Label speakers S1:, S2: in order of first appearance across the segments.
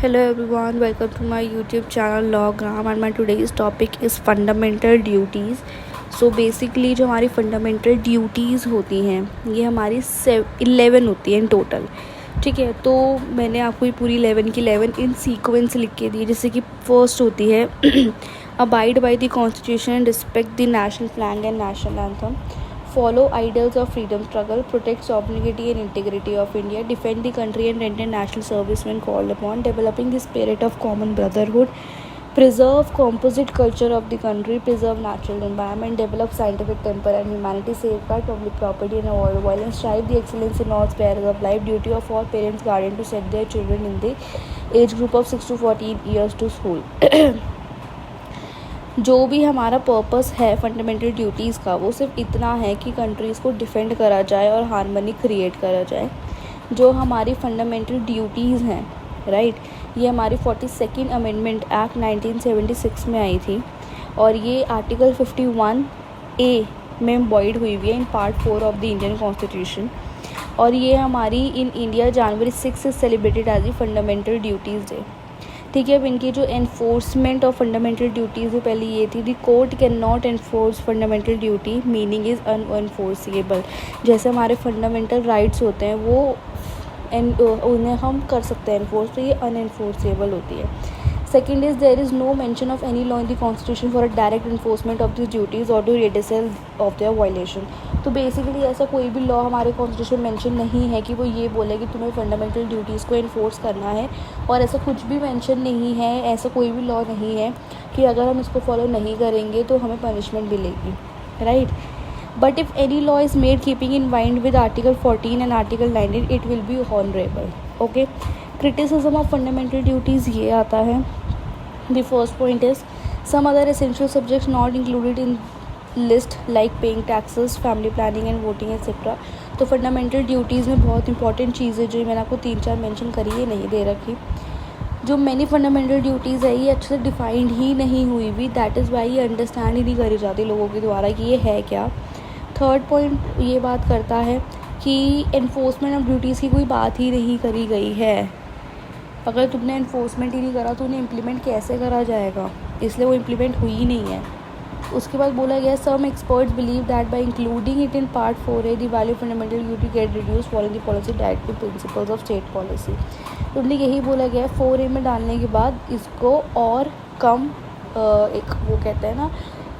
S1: Hello everyone, welcome to my YouTube channel Lawgram and my today's topic is fundamental duties. So basically जो हमारी fundamental duties होती हैं ये हमारी 11 होती हैं इन टोटल. ठीक है, तो मैंने आपको ये पूरी 11 की 11 इन सीक्वेंस लिख के दी. जैसे कि फर्स्ट होती है abide by the constitution and respect the national flag and national anthem, follow ideals of freedom struggle, protect sovereignty and integrity of India, defend the country and render national service when called upon, developing the spirit of common brotherhood, preserve composite culture of the country, preserve natural environment, develop scientific temper and humanity, safeguard public property and avoid violence, strive the excellence in all spheres of life, duty of all parents guardian to send their children in the age group of 6 to 14 years to school. जो भी हमारा purpose है fundamental duties का वो सिर्फ इतना है कि कंट्रीज़ को डिफेंड करा जाए और हार्मनी क्रिएट करा जाए. जो हमारी फंडामेंटल ड्यूटीज़ हैं राइट, ये हमारी 42nd अमेंडमेंट एक्ट 1976 में आई थी और ये आर्टिकल 51A में एम्बॉयड हुई हुई है in part 4 of the Indian constitution. और ये हमारी in India January 6 is celebrated as the fundamental duties day. ठीक है, अब इनकी जो एनफोर्समेंट ऑफ फंडामेंटल ड्यूटीज़ है पहले ये थी the court can not enforce fundamental duty meaning is unenforceable. जैसे हमारे फंडामेंटल राइट्स होते हैं वो उन्हें हम कर सकते हैं एनफोर्स, तो ये अनएनफोर्सेबल होती है. Second is there is no mention of any law in the constitution for a direct enforcement of the duties or to redressal of their violation. तो बेसिकली ऐसा कोई भी लॉ हमारे कॉन्स्टिट्यूशन मेंशन नहीं है कि वो ये बोले कि तुम्हें फंडामेंटल ड्यूटीज़ को इन्फोर्स करना है. और ऐसा कुछ भी मेंशन नहीं है, ऐसा कोई भी लॉ नहीं है कि अगर हम इसको फॉलो नहीं करेंगे तो हमें पनिशमेंट मिलेगी right. But if any law is made keeping in mind with article 14 and article 19 it will be honourable. Okay, criticism of fundamental duties ये आता है. The first point is some other essential subjects not included in list like paying taxes, family planning and voting etcetera. तो fundamental duties में बहुत important चीज़ें जो मैंने आपको 3-4 मेंशन करी है नहीं दे रखी. जो मैनी फंडामेंटल ड्यूटीज़ है ये अच्छे से डिफाइंड ही नहीं हुई हुई, दैट इज़ वाई ये अंडरस्टैंड ही नहीं करी जाती लोगों के द्वारा कि ये है क्या. थर्ड पॉइंट ये बात करता है कि एनफोर्समेंट ऑफ ड्यूटीज़ की कोई बात ही नहीं करी गई है. अगर तुमने एनफोर्समेंट ही नहीं करा तो उन्हें इम्प्लीमेंट कैसे करा जाएगा, इसलिए वो इम्प्लीमेंट हुई ही नहीं है. उसके बाद बोला गया some experts believe that by including it in part 4A the value fundamental duty get reduce following the policy directive principles of state policy. तो उन्हें यही बोला गया 4A में डालने के बाद इसको और कम एक वो कहते हैं ना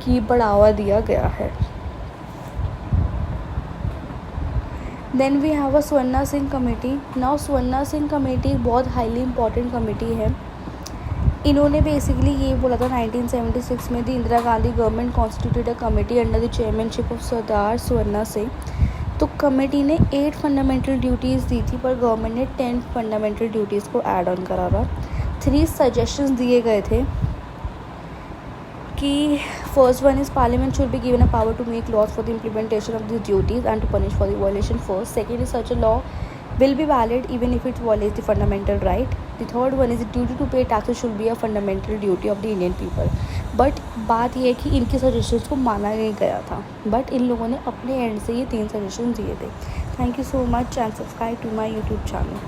S1: कि बढ़ावा दिया गया है. Then we have a Swaran Singh committee. Now Swaran Singh committee एक बहुत हाईली इंपॉर्टेंट कमेटी है. इन्होंने बेसिकली ये बोला था 1976 में the Indira Gandhi government constituted a committee under the chairmanship of Sardar Swaran Singh. तो कमेटी ने 8 फंडामेंटल ड्यूटीज़ दी थी पर गवर्नमेंट ने 10 फंडामेंटल ड्यूटीज़ को ऐड ऑन करा था. 3 सजेशंस दिए गए थे कि first one is parliament should be given a power to make laws for the implementation of this duties and to punish for the violation first. Second is such a law will be valid even if it violates the fundamental right. The third one is the duty to pay taxes should be a fundamental duty of the Indian people. But बात ये है कि इनके suggestions को माना नहीं गया था, बट इन लोगों ने अपने एंड से ये 3 सजेशन दिए थे. Thank you so much and subscribe to my YouTube channel.